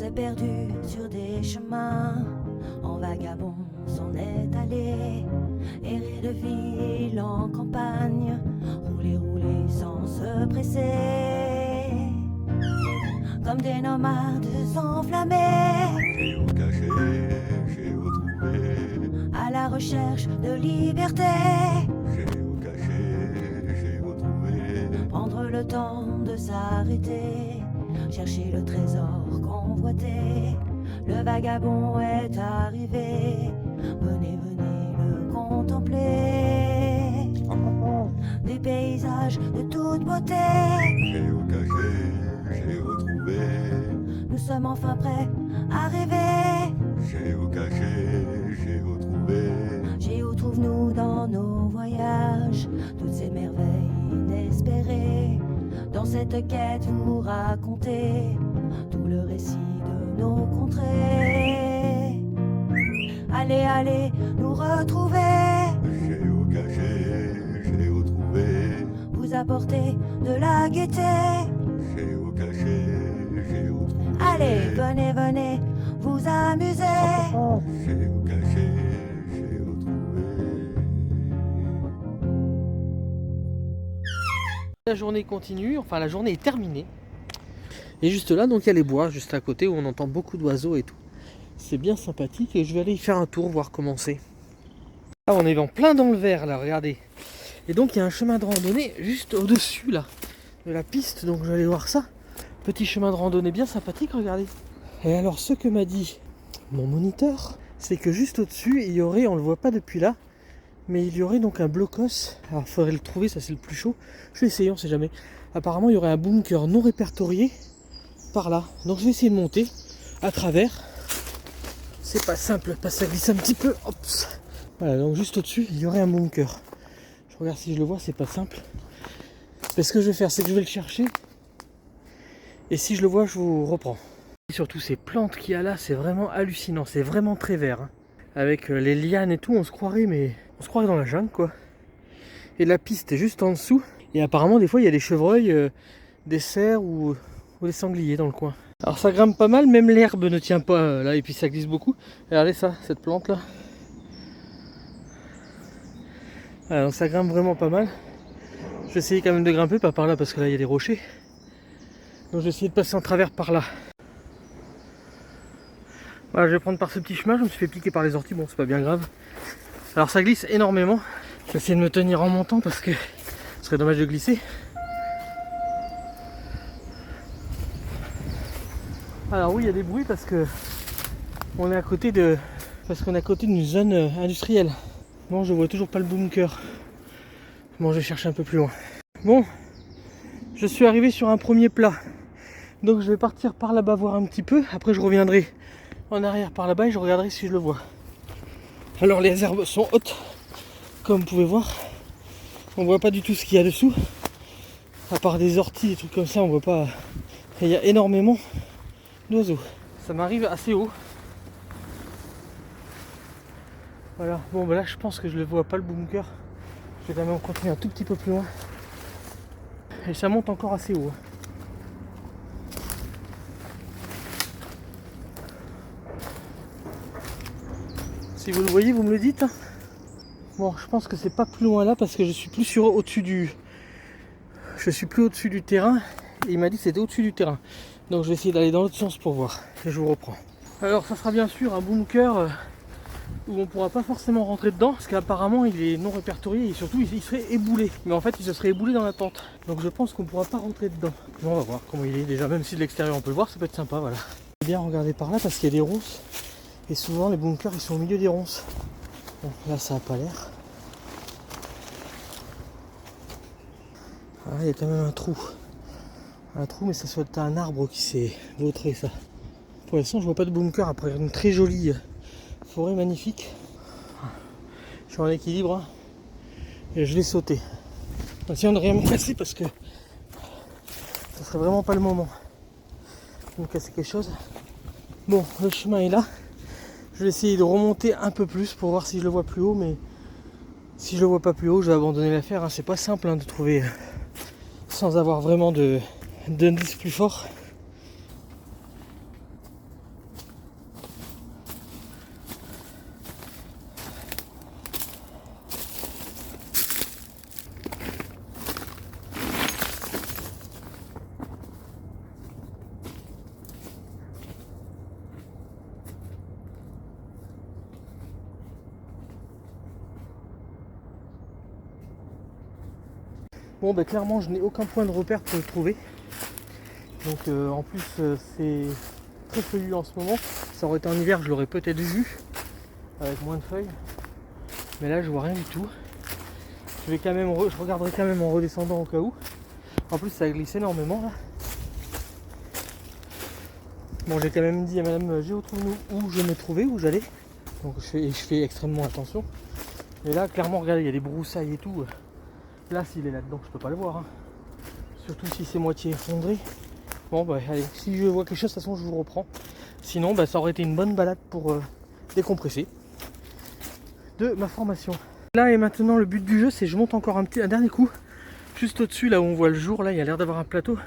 s'est perdu sur des chemins, en vagabond s'en est allé, errer de ville en campagne, rouler, rouler sans se presser, comme des nomades enflammés, Géocaché, à la recherche de liberté. j'ai retrouvé. Prendre le temps de s'arrêter, chercher le trésor convoité. Le vagabond est arrivé, venez, venez le contempler. Des paysages de toute beauté, Géocaché, j'ai retrouvé. nous sommes enfin prêts à rêver. Géocaché, j'ai retrouvé. Géo trouve-nous dans nos voyages toutes ces merveilles inespérées. Dans cette quête vous racontez tout le récit de nos contrées. Allez, allez nous retrouver, Géocaché, j'ai retrouvé. vous apporter de la gaieté. Géocaché, j'ai retrouvé. Allez, venez, venez vous amuser. Géocaché, j'ai retrouvé. La journée continue, enfin la journée est terminée. Et juste là, donc il y a les bois juste à côté où on entend beaucoup d'oiseaux et tout. C'est bien sympathique et je vais aller y faire un tour, voir comment c'est. Là, on est en plein dans le vert là, regardez. Et donc il y a un chemin de randonnée juste au-dessus là de la piste, donc je vais aller voir ça. Petit chemin de randonnée bien sympathique, regardez. Et alors ce que m'a dit mon moniteur, c'est que juste au-dessus, il y aurait, on le voit pas depuis là, mais il y aurait donc un blocos. Alors il faudrait le trouver, ça c'est le plus chaud. Je vais essayer, on sait jamais. Apparemment il y aurait un bunker non répertorié par là. Donc je vais essayer de monter à travers. C'est pas simple parce que ça glisse un petit peu. Hop. Voilà, donc juste au-dessus, il y aurait un bunker. Je regarde si je le vois, c'est pas simple. Mais ce que je vais faire, c'est que je vais le chercher. Et si je le vois, je vous reprends. Et surtout ces plantes qu'il y a là, c'est vraiment hallucinant. C'est vraiment très vert. Hein. Avec les lianes et tout, on se croirait, mais on se croirait dans la jungle, quoi. Et la piste est juste en dessous. Et apparemment, des fois, il y a des chevreuils, des cerfs ou des sangliers dans le coin. Alors ça grimpe pas mal, même l'herbe ne tient pas là, et puis ça glisse beaucoup. Regardez ça, cette plante là. Voilà, donc ça grimpe vraiment pas mal. Je vais essayer quand même de grimper, pas par là parce que là il y a des rochers. Donc je vais essayer de passer en travers par là. Voilà, je vais prendre par ce petit chemin, je me suis fait piquer par les orties, bon c'est pas bien grave. Alors ça glisse énormément. Je vais essayer de me tenir en montant parce que ce serait dommage de glisser. Alors oui, il y a des bruits parce que on est à côté qu'on est à côté d'une zone industrielle. Bon, je vois toujours pas le bunker. Bon, je vais chercher un peu plus loin. Bon, je suis arrivé sur un premier plat. Donc je vais partir par là-bas voir un petit peu. Après je reviendrai en arrière par là-bas et je regarderai si je le vois. Alors les herbes sont hautes, comme vous pouvez voir. On voit pas du tout ce qu'il y a dessous. À part des orties, des trucs comme ça, on voit pas. Et il y a énormément d'oiseaux. Ça m'arrive assez haut. Voilà, bon bah là je pense que je ne vois pas le bunker. Je vais quand même continuer un tout petit peu plus loin. Et ça monte encore assez haut. Si vous le voyez, vous me le dites. Bon, je pense que c'est pas plus loin là parce que je suis plus au-dessus du. Je suis plus au-dessus du terrain. Et il m'a dit que c'était au-dessus du terrain. Donc je vais essayer d'aller dans l'autre sens pour voir. Et je vous reprends. Alors ça sera bien sûr un bunker où on ne pourra pas forcément rentrer dedans parce qu'apparemment il est non répertorié et surtout il serait éboulé. Mais en fait il se serait éboulé dans la tente. Donc je pense qu'on ne pourra pas rentrer dedans. Bon, on va voir comment il est déjà, même si de l'extérieur on peut le voir, ça peut être sympa, voilà. Bien regarder par là parce qu'il y a des ronces. Et souvent les bunkers ils sont au milieu des ronces. Bon là ça n'a pas l'air. Ah, il y a quand même un trou. Un trou, mais ça soit un arbre qui s'est vautré ça. Pour l'instant je vois pas de bunker après une très jolie forêt magnifique. Je suis en équilibre hein, et je vais sauter. Essayons de rien me casser parce que ça serait vraiment pas le moment de me casser quelque chose. Bon, le chemin est là. Je vais essayer de remonter un peu plus pour voir si je le vois plus haut, mais si je le vois pas plus haut, je vais abandonner l'affaire. Hein. C'est pas simple hein, de trouver sans avoir vraiment d'indice plus fort. Bon bah clairement je n'ai aucun point de repère pour le trouver. Donc en plus c'est très feuillu en ce moment. Ça aurait été en hiver, je l'aurais peut-être vu avec moins de feuilles. Mais là je vois rien du tout. Je regarderai quand même en redescendant au cas où. En plus ça glisse énormément là. Bon, j'ai quand même dit à madame Géotrouve où je me trouvais, où j'allais. Donc je fais extrêmement attention. Et là clairement regardez, il y a des broussailles et tout. Là s'il est là-dedans je peux pas le voir hein. Surtout si c'est moitié effondré. Bon bah allez, si je vois quelque chose de toute façon je vous reprends. Sinon bah, ça aurait été une bonne balade pour décompresser de ma formation. Là et maintenant le but du jeu c'est que je monte encore un dernier coup. Juste au-dessus là où on voit le jour, là il y a l'air d'avoir un plateau.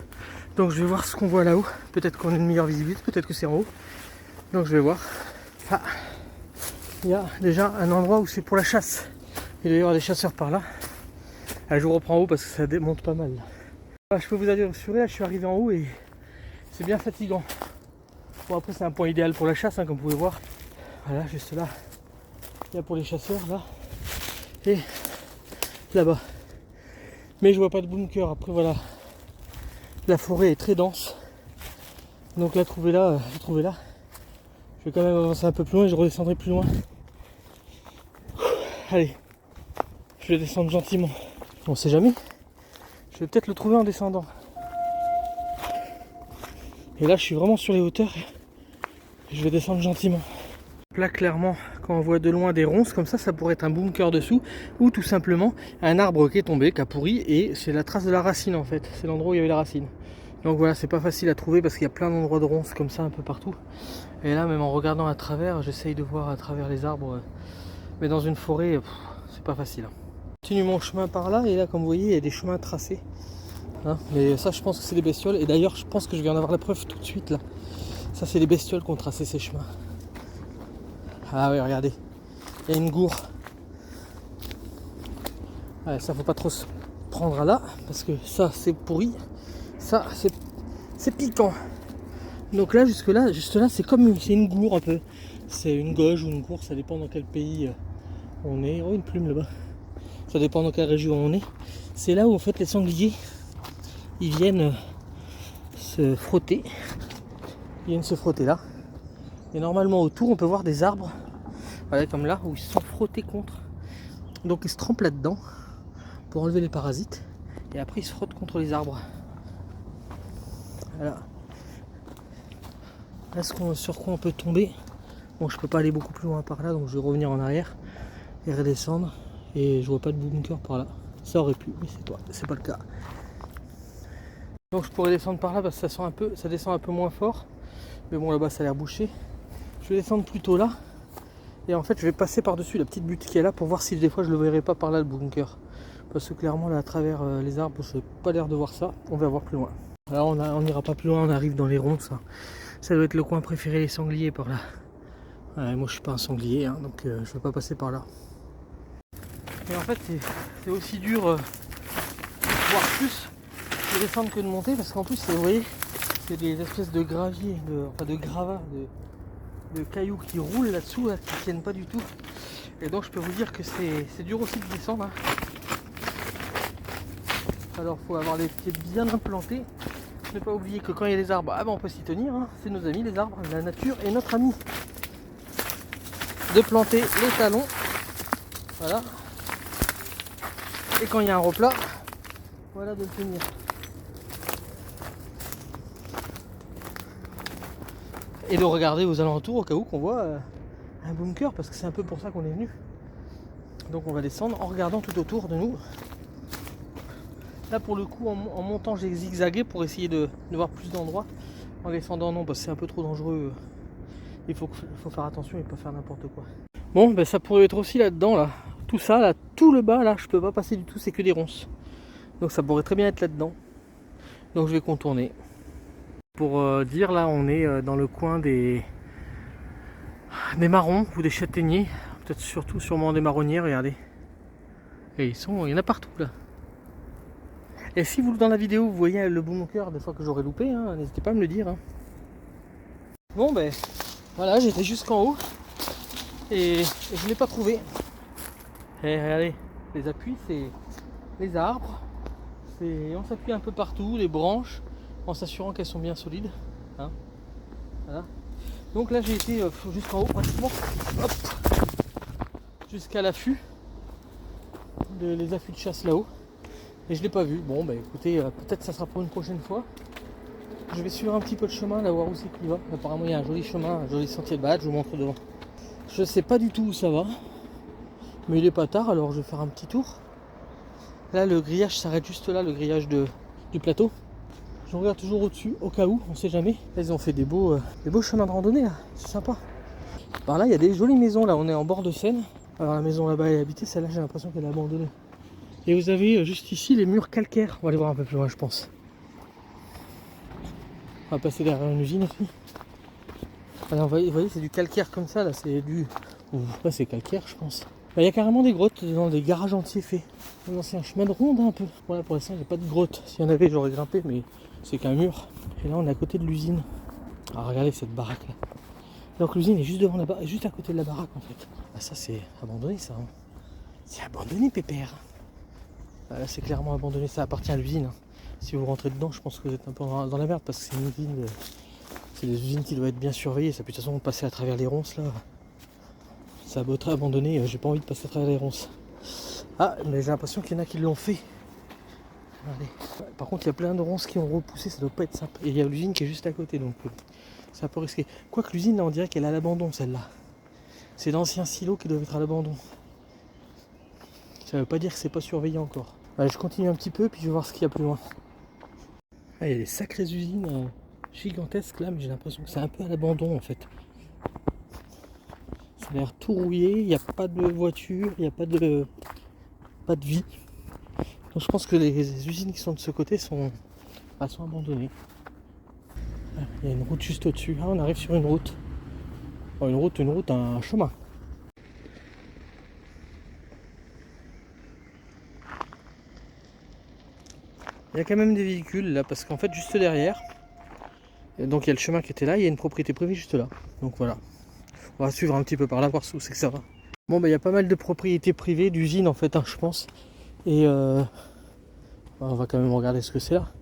Donc je vais voir ce qu'on voit là-haut. Peut-être qu'on a une meilleure visibilité, peut-être que c'est en haut. Donc je vais voir. Ah, il y a déjà un endroit où c'est pour la chasse. Il doit y avoir des chasseurs par là. Allez, je vous reprends en haut parce que ça démonte pas mal. Là. Je peux vous assurer, là je suis arrivé en haut et c'est bien fatigant. Bon après c'est un point idéal pour la chasse hein, comme vous pouvez voir. Voilà, juste là. Il y a pour les chasseurs là. Et là-bas. Mais je vois pas de bunker. Après voilà. La forêt est très dense. Donc la trouver là, je vais quand même avancer un peu plus loin et je redescendrai plus loin. Allez. Je vais descendre gentiment. On sait jamais. Je vais peut-être le trouver en descendant. Et là je suis vraiment sur les hauteurs. Je vais descendre gentiment. Là clairement quand on voit de loin des ronces comme ça pourrait être un bunker dessous. Ou tout simplement un arbre qui est tombé, qui a pourri. Et c'est la trace de la racine en fait. C'est l'endroit où il y avait la racine. Donc voilà, c'est pas facile à trouver parce qu'il y a plein d'endroits de ronces comme ça un peu partout. Et là même en regardant à travers, j'essaye de voir à travers les arbres. Mais dans une forêt, c'est pas facile. Je continue mon chemin par là et là comme vous voyez il y a des chemins tracés. Hein, mais ça je pense que c'est des bestioles. Et d'ailleurs je pense que je vais en avoir la preuve tout de suite là. Ça c'est les bestioles qui ont tracé ces chemins. Ah oui regardez, il y a une gourde. Ouais, ça faut pas trop se prendre à là parce que ça c'est pourri. Ça c'est piquant. Donc là juste là c'est comme c'est une gourde un peu. C'est une gauge ou une gourde, ça dépend dans quel pays on est. Oh une plume là-bas. Ça dépend dans quelle région on est. C'est là où en fait les sangliers ils viennent se frotter. Ils viennent se frotter là. Et normalement autour on peut voir des arbres. Voilà comme là où ils se sont frottés contre. Donc ils se trempent là-dedans pour enlever les parasites. Et après ils se frottent contre les arbres. Voilà. Là sur quoi on peut tomber. Bon je peux pas aller beaucoup plus loin par là donc je vais revenir en arrière et redescendre. Et je vois pas de bunker par là. Ça aurait pu mais c'est pas le cas. Donc je pourrais descendre par là parce que ça descend un peu moins fort. Mais bon là-bas ça a l'air bouché. Je vais descendre plutôt là. Et en fait je vais passer par-dessus la petite butte qui est là pour voir si des fois je le verrai pas par là le bunker. Parce que clairement là à travers les arbres je n'ai pas l'air de voir ça. On va voir plus loin. Là on n'ira pas plus loin, on arrive dans les ronces. Ça doit être le coin préféré des sangliers par là. Ouais, moi je suis pas un sanglier hein, donc je vais pas passer par là. Et en fait c'est aussi dur voire plus de descendre que de monter parce qu'en plus vous voyez c'est des espèces de gravier, de gravats, de cailloux qui roulent là-dessous là, qui tiennent pas du tout. Et donc je peux vous dire que c'est dur aussi de descendre. Hein. Alors il faut avoir les pieds bien implantés. Ne pas oublier que quand il y a des arbres, on peut s'y tenir. Hein. C'est nos amis les arbres, la nature est notre ami. De planter les talons. Voilà. Et quand il y a un replat, voilà de le tenir. Et de regarder aux alentours au cas où qu'on voit un bunker parce que c'est un peu pour ça qu'on est venu. Donc on va descendre en regardant tout autour de nous. Là pour le coup en montant j'ai zigzagué pour essayer de voir plus d'endroits. En descendant non parce que c'est un peu trop dangereux. Il faut faire attention et pas faire n'importe quoi. Bon ben ça pourrait être aussi là-dedans là. Tout ça là, tout le bas là je peux pas passer du tout, c'est que des ronces. Donc ça pourrait très bien être là-dedans. Donc je vais contourner. Pour dire là on est dans le coin des marrons ou des châtaigniers. Peut-être surtout sûrement des marronniers, regardez. Et il y en a partout là. Et si vous dans la vidéo vous voyez le bunker des fois que j'aurais loupé, hein, n'hésitez pas à me le dire. Hein. Bon ben voilà, j'étais jusqu'en haut et je ne l'ai pas trouvé. Et regardez, les appuis c'est les arbres. On s'appuie un peu partout, les branches, en s'assurant qu'elles sont bien solides. Hein. Voilà. Donc là j'ai été jusqu'en haut pratiquement, hop, jusqu'à l'affût, les affûts de chasse là-haut. Et je l'ai pas vu. Bon bah écoutez, peut-être ça sera pour une prochaine fois. Je vais suivre un petit peu le chemin, là voir où c'est qu'il va. Apparemment il y a un joli chemin, un joli sentier de balade, je vous montre devant. Je sais pas du tout où ça va, mais il est pas tard, alors je vais faire un petit tour. Là le grillage s'arrête juste là, le grillage du plateau. Je regarde toujours au-dessus, au cas où, on sait jamais. Là, ils ont fait des beaux chemins de randonnée, là, c'est sympa. Par là, il y a des jolies maisons, là, on est en bord de Seine. Alors la maison là-bas elle est habitée, celle-là j'ai l'impression qu'elle est abandonnée. Et vous avez juste ici les murs calcaires. On va aller voir un peu plus loin, je pense. On va passer derrière une usine aussi. Alors vous voyez, c'est du calcaire comme ça, là, c'est du... Ouais, c'est calcaire, je pense. Il y a carrément des grottes dans des garages entiers faits. Un ancien chemin de ronde, un peu. Voilà, pour l'instant, il n'y a pas de grotte. S'il y en avait, j'aurais grimpé, mais c'est qu'un mur. Et là, on est à côté de l'usine. Alors regardez cette baraque là. Donc l'usine est juste devant là-bas, juste à côté de la baraque en fait. Ah, ça, c'est abandonné, ça. Hein. C'est abandonné, pépère. Ah, là, c'est clairement abandonné. Ça appartient à l'usine. Hein. Si vous rentrez dedans, je pense que vous êtes un peu dans la merde parce que c'est une usine. C'est des usines qui doivent être bien surveillées. Ça peut de toute façon passer à travers les ronces là. Ça a beau être abandonné, j'ai pas envie de passer à travers les ronces. Ah, mais j'ai l'impression qu'il y en a qui l'ont fait. Regardez. Par contre, il y a plein de ronces qui ont repoussé, ça doit pas être simple. Et il y a l'usine qui est juste à côté, donc c'est un peu risqué. Quoique l'usine, là, on dirait qu'elle est à l'abandon, celle-là. C'est d'anciens silos qui doivent être à l'abandon. Ça veut pas dire que c'est pas surveillé encore. Allez, je continue un petit peu, puis je vais voir ce qu'il y a plus loin. Ah, il y a des sacrées usines gigantesques là, mais j'ai l'impression que c'est un peu à l'abandon en fait. Ça a l'air tout rouillé, il n'y a pas de voiture, il n'y a pas de vie. Donc je pense que les usines qui sont de ce côté sont abandonnées. Il y a une route juste au-dessus. Ah, on arrive sur une route. Oh, une route, un chemin. Il y a quand même des véhicules là, parce qu'en fait juste derrière, donc il y a le chemin qui était là, il y a une propriété privée juste là. Donc voilà. On va suivre un petit peu par là, voir où c'est que ça va. Bon bah il y a pas mal de propriétés privées, d'usines en fait, hein, je pense. Et on va quand même regarder ce que c'est là.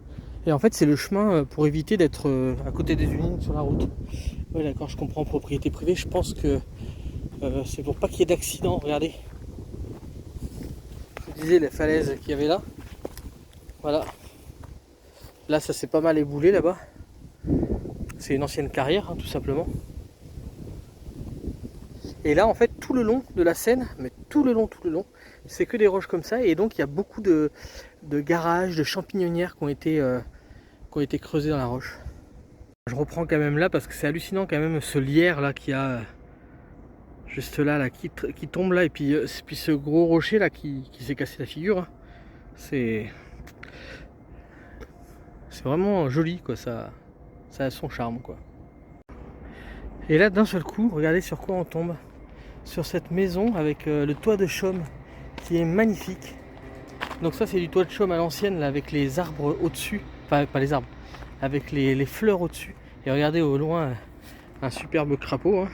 Et en fait c'est le chemin pour éviter d'être à côté des usines sur la route. Ouais d'accord, je comprends, propriété privée, je pense que c'est pour pas qu'il y ait d'accident. Regardez. Je vous disais les falaises qu'il y avait là. Voilà. Là ça s'est pas mal éboulé là-bas. C'est une ancienne carrière hein, tout simplement. Et là en fait tout le long de la Seine, mais tout le long, c'est que des roches comme ça. Et donc il y a beaucoup de garages, de champignonnières qui ont été creusées dans la roche. Je reprends quand même là parce que c'est hallucinant quand même ce lierre là qui a juste là qui tombe là. Et puis ce gros rocher là qui s'est cassé la figure. Hein. C'est vraiment joli quoi, ça a son charme quoi. Et là d'un seul coup, regardez sur quoi on tombe. Sur cette maison avec le toit de chaume qui est magnifique. Donc ça c'est du toit de chaume à l'ancienne là, avec les arbres au-dessus, enfin pas les arbres, avec les fleurs au-dessus. Et regardez au loin un superbe crapaud. Hein.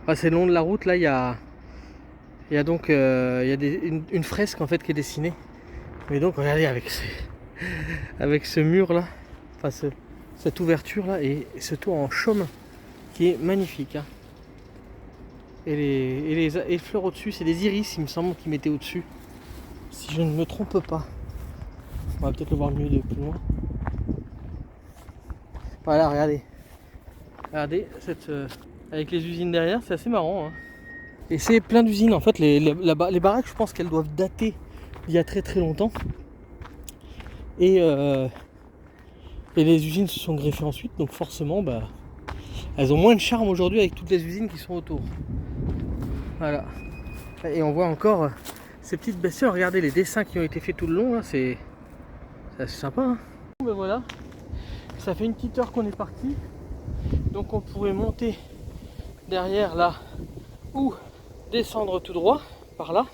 Ah, c'est le long de la route là, il y a donc une fresque en fait qui est dessinée. Mais donc regardez avec ce mur là, enfin cette ouverture là et ce toit en chaume qui est magnifique. Hein. Et les fleurs au-dessus, c'est des iris, il me semble, qu'ils mettaient au-dessus. Si je ne me trompe pas. On va peut-être le voir mieux de plus loin. Voilà, regardez. Regardez, avec les usines derrière, c'est assez marrant. Hein. Et c'est plein d'usines. En fait, les baraques, je pense qu'elles doivent dater d'il y a très très longtemps. Et les usines se sont greffées ensuite, donc forcément, bah, elles ont moins de charme aujourd'hui avec toutes les usines qui sont autour. Voilà. Et on voit encore ces petites bestioles. Regardez les dessins qui ont été faits tout le long. C'est assez sympa. Hein. Ben voilà. Ça fait une petite heure qu'on est parti. Donc on pourrait monter derrière là ou descendre tout droit par là.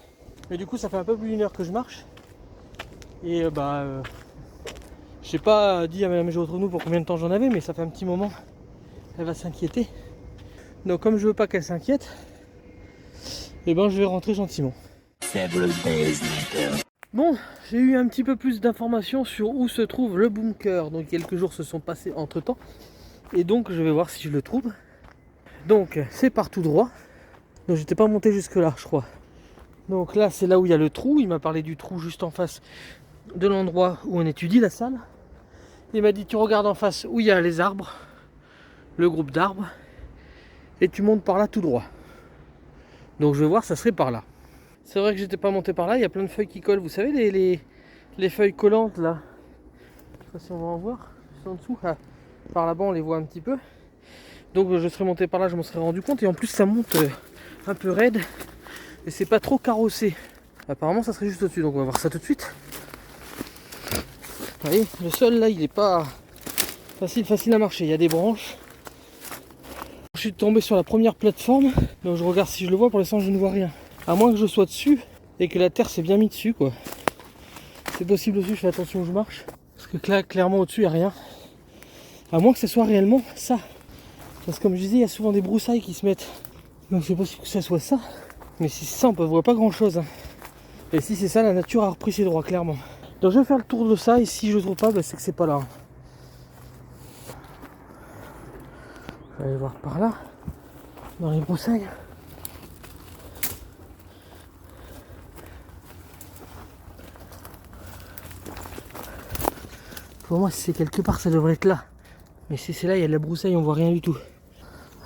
Mais du coup ça fait un peu plus d'une heure que je marche. Et j'ai pas dit à Madame Géotrenou pour combien de temps j'en avais, mais ça fait un petit moment. Elle va s'inquiéter. Donc comme je veux pas qu'elle s'inquiète, et ben je vais rentrer gentiment. Bon, j'ai eu un petit peu plus d'informations sur où se trouve le bunker. Donc quelques jours se sont passés entre temps. Et donc je vais voir si je le trouve. Donc c'est par tout droit. Donc j'étais pas monté jusque là je crois. Donc là c'est là où il y a le trou. Il m'a parlé du trou juste en face de l'endroit où on étudie la salle. Il m'a dit tu regardes en face où il y a les arbres. Le groupe d'arbres. Et tu montes par là tout droit. Donc je vais voir, ça serait par là. C'est vrai que j'étais pas monté par là, il y a plein de feuilles qui collent. Vous savez les feuilles collantes là. Je sais pas si on va en voir. Juste en dessous. Ah, par là-bas on les voit un petit peu. Donc je serais monté par là, je m'en serais rendu compte. Et en plus ça monte un peu raide. Et c'est pas trop carrossé. Apparemment ça serait juste au-dessus. Donc on va voir ça tout de suite. Vous voyez, le sol là il est pas facile à marcher. Il y a des branches. Je suis tombé sur la première plateforme. Donc je regarde si je le vois. Pour l'instant je ne vois rien. À moins que je sois dessus et que la terre s'est bien mis dessus quoi. C'est possible aussi, je fais attention où je marche. Parce que là, clairement au-dessus, il n'y a rien. À moins que ce soit réellement ça. Parce que comme je disais, il y a souvent des broussailles qui se mettent. Donc c'est possible que ça soit ça. Mais si c'est ça, on ne voit pas grand-chose. Et si c'est ça, la nature a repris ses droits, clairement. Donc je vais faire le tour de ça. Et si je ne trouve pas, bah, c'est que c'est pas là. Je vais aller voir par là. Dans les broussailles. Pour moi, si c'est quelque part, ça devrait être là. Mais si c'est là, il y a de la broussaille, on voit rien du tout.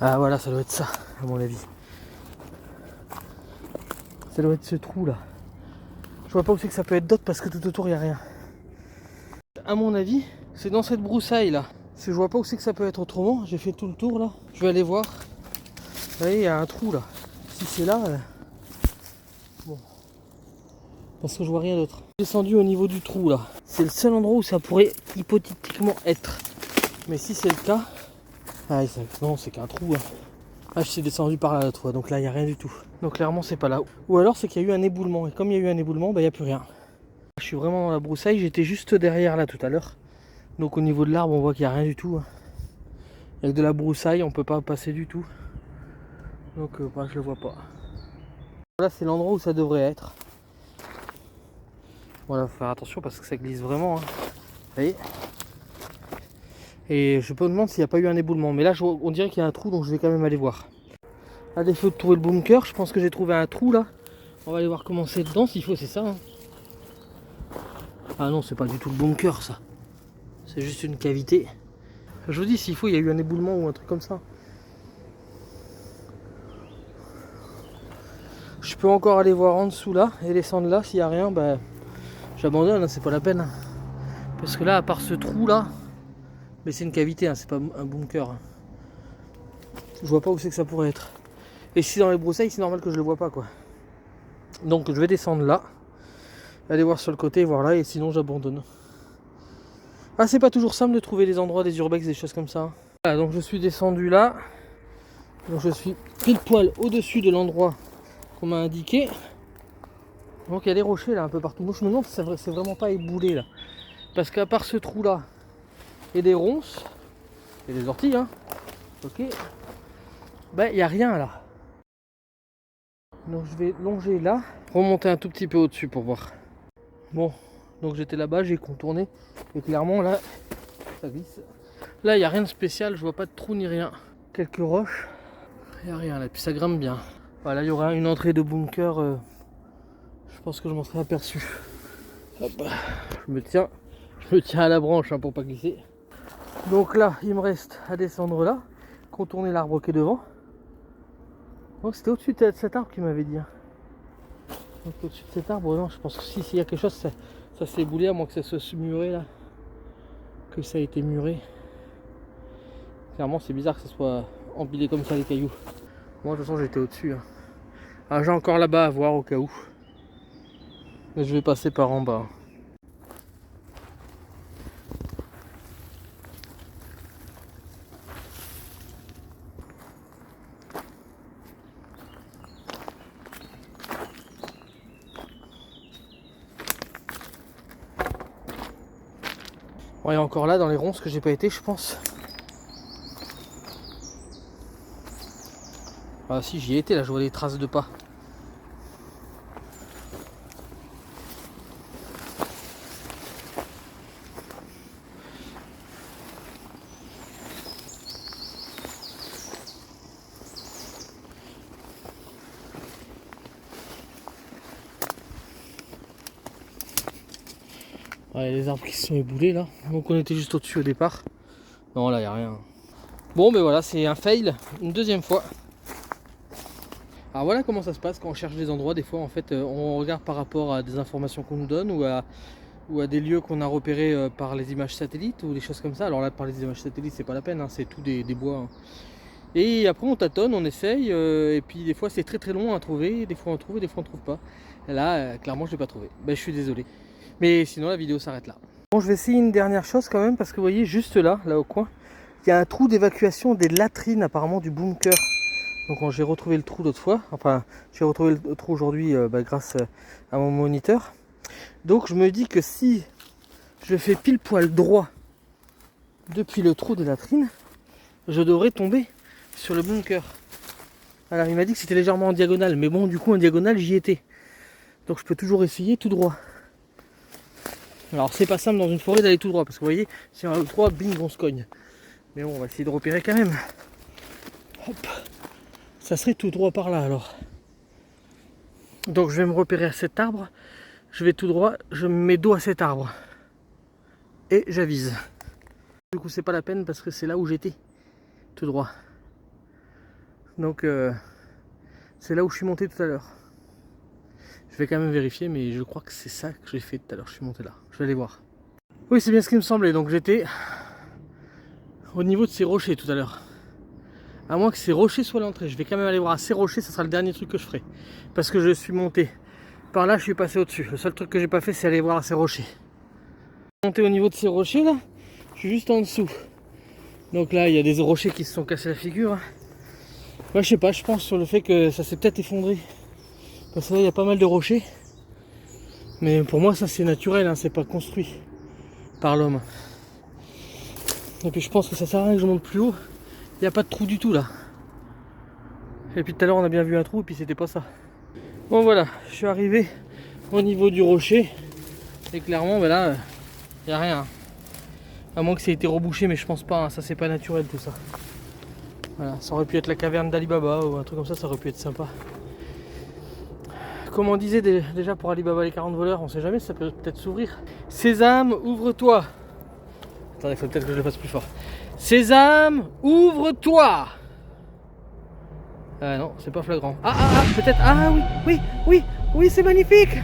Ah voilà, ça doit être ça, à mon avis. Ça doit être ce trou là. Je vois pas où c'est que ça peut être d'autre parce que tout autour, il n'y a rien. À mon avis, c'est dans cette broussaille là. Je vois pas où c'est que ça peut être autrement. J'ai fait tout le tour là. Je vais aller voir. Vous voyez, il y a un trou là. Si c'est là, bon. Parce que je vois rien d'autre. Descendu au niveau du trou là. C'est le seul endroit où ça pourrait hypothétiquement être. Mais si c'est le cas, ah non c'est qu'un trou. Hein. Ah je suis descendu par là l'autre fois, donc là il n'y a rien du tout. Donc clairement c'est pas là. Ou alors c'est qu'il y a eu un éboulement. Et comme il y a eu un éboulement, bah il n'y a plus rien. Je suis vraiment dans la broussaille, j'étais juste derrière là tout à l'heure. Donc au niveau de l'arbre on voit qu'il n'y a rien du tout. Hein. Avec de la broussaille on peut pas passer du tout. Donc bah, je le vois pas. Là c'est l'endroit où ça devrait être. Voilà, faut faire attention parce que ça glisse vraiment. Hein. Vous voyez ? Et je me demande s'il n'y a pas eu un éboulement. Mais là, on dirait qu'il y a un trou, donc je vais quand même aller voir. À défaut de trouver le bunker, je pense que j'ai trouvé un trou là. On va aller voir comment c'est dedans, s'il faut, c'est ça. Hein. Ah non, c'est pas du tout le bunker, ça. C'est juste une cavité. Je vous dis, s'il faut, il y a eu un éboulement ou un truc comme ça. Je peux encore aller voir en dessous là et descendre là. S'il n'y a rien, bah, j'abandonne, hein, c'est pas la peine. Parce que là, à part ce trou là, mais c'est une cavité, hein, c'est pas un bunker. Hein. Je vois pas où c'est que ça pourrait être. Et si c'est dans les broussailles, c'est normal que je le vois pas quoi. Donc je vais descendre là, aller voir sur le côté, voir là, et sinon j'abandonne. Ah, c'est pas toujours simple de trouver des endroits, des urbex, des choses comme ça. Voilà, donc je suis descendu là. Donc je suis pile poil au-dessus de l'endroit qu'on m'a indiqué. Donc il y a des rochers là un peu partout. Moi je me demande si c'est vraiment pas éboulé là. Parce qu'à part ce trou là et des ronces et des orties, hein, ok, ben il n'y a rien là. Donc je vais longer là, remonter un tout petit peu au-dessus pour voir. Bon, donc j'étais là-bas, j'ai contourné et clairement là, ça glisse. Là il n'y a rien de spécial, je vois pas de trou ni rien. Quelques roches, il n'y a rien là, puis ça grimpe bien. Voilà, il y aura une entrée de bunker, je pense que je m'en serais aperçu. Hop, je me tiens à la branche hein, pour pas glisser. Donc là, il me reste à descendre là, contourner l'arbre qui est devant. Donc c'était au-dessus de cet arbre qu'il m'avait dit. Hein. Donc au-dessus de cet arbre, non, je pense que s'il y a quelque chose, ça s'est éboulé, à moins que ça soit muré là. Que ça a été muré. Clairement, c'est bizarre que ça soit empilé comme ça les cailloux. Moi, de toute façon, j'étais au-dessus. Hein. Ah, j'ai encore là-bas à voir au cas où. Mais je vais passer par en bas. Bon, il y a encore là dans les ronces que j'ai pas été, je pense. Ah si, j'y ai été là, je vois des traces de pas. Ouais, les arbres qui se sont éboulés là. Donc on était juste au-dessus au départ. Non, là, il n'y a rien. Bon, ben voilà, c'est un fail, une deuxième fois. Alors voilà comment ça se passe quand on cherche des endroits. Des fois, en fait, on regarde par rapport à des informations qu'on nous donne ou à des lieux qu'on a repérés par les images satellites ou des choses comme ça. Alors là, par les images satellites, c'est pas la peine, hein, c'est tout des bois. Hein. Et après, on tâtonne, on essaye. Et puis, des fois, c'est très très long à trouver. Des fois, on trouve, des fois, on trouve pas. Et là, clairement, je l'ai pas trouvé. Ben, je suis désolé. Mais sinon, la vidéo s'arrête là. Bon, je vais essayer une dernière chose quand même, parce que vous voyez, juste là au coin, il y a un trou d'évacuation des latrines apparemment du bunker. Donc j'ai retrouvé le trou l'autre fois, enfin j'ai retrouvé le trou aujourd'hui grâce à mon moniteur. Donc je me dis que si je fais pile poil droit depuis le trou des latrines, je devrais tomber sur le bunker. Alors il m'a dit que c'était légèrement en diagonale, mais bon du coup en diagonale j'y étais. Donc je peux toujours essayer tout droit. Alors c'est pas simple dans une forêt d'aller tout droit, parce que vous voyez, si on va tout droit, bing, on se cogne. Mais bon, on va essayer de repérer quand même. Hop. Ça serait tout droit par là alors. Donc je vais me repérer à cet arbre. Je vais tout droit, je me mets dos à cet arbre. Et j'avise. Du coup c'est pas la peine parce que c'est là où j'étais. Tout droit. Donc c'est là où je suis monté tout à l'heure. Je vais quand même vérifier, mais je crois que c'est ça que j'ai fait tout à l'heure. Je suis monté là. Je vais aller voir. Oui, c'est bien ce qui me semblait. Donc j'étais au niveau de ces rochers tout à l'heure. À moins que ces rochers soient l'entrée. Je vais quand même aller voir à ces rochers. Ça sera le dernier truc que je ferai. Parce que je suis monté par là, je suis passé au-dessus. Le seul truc que j'ai pas fait, c'est aller voir à ces rochers. Monter au niveau de ces rochers là. Je suis juste en dessous. Donc là, il y a des rochers qui se sont cassés la figure. Moi, je sais pas. Je pense sur le fait que ça s'est peut-être effondré. Parce que là, il y a pas mal de rochers. Mais pour moi, ça c'est naturel, hein, c'est pas construit par l'homme. Et puis je pense que ça sert à rien que je monte plus haut. Il n'y a pas de trou du tout là. Et puis tout à l'heure, on a bien vu un trou, et puis c'était pas ça. Bon voilà, je suis arrivé au niveau du rocher. Et clairement, ben là, il n'y a rien. À moins que ça ait été rebouché, mais je pense pas, hein, ça c'est pas naturel tout ça. Voilà, ça aurait pu être la caverne d'Ali Baba ou un truc comme ça aurait pu être sympa. Comme on disait déjà pour Ali Baba les 40 voleurs, on sait jamais, ça peut peut-être s'ouvrir. Sésame, ouvre-toi. Attendez, il faut peut-être que je le fasse plus fort. Sésame, ouvre-toi. Ah non, c'est pas flagrant. Ah, peut-être. Ah oui, c'est magnifique.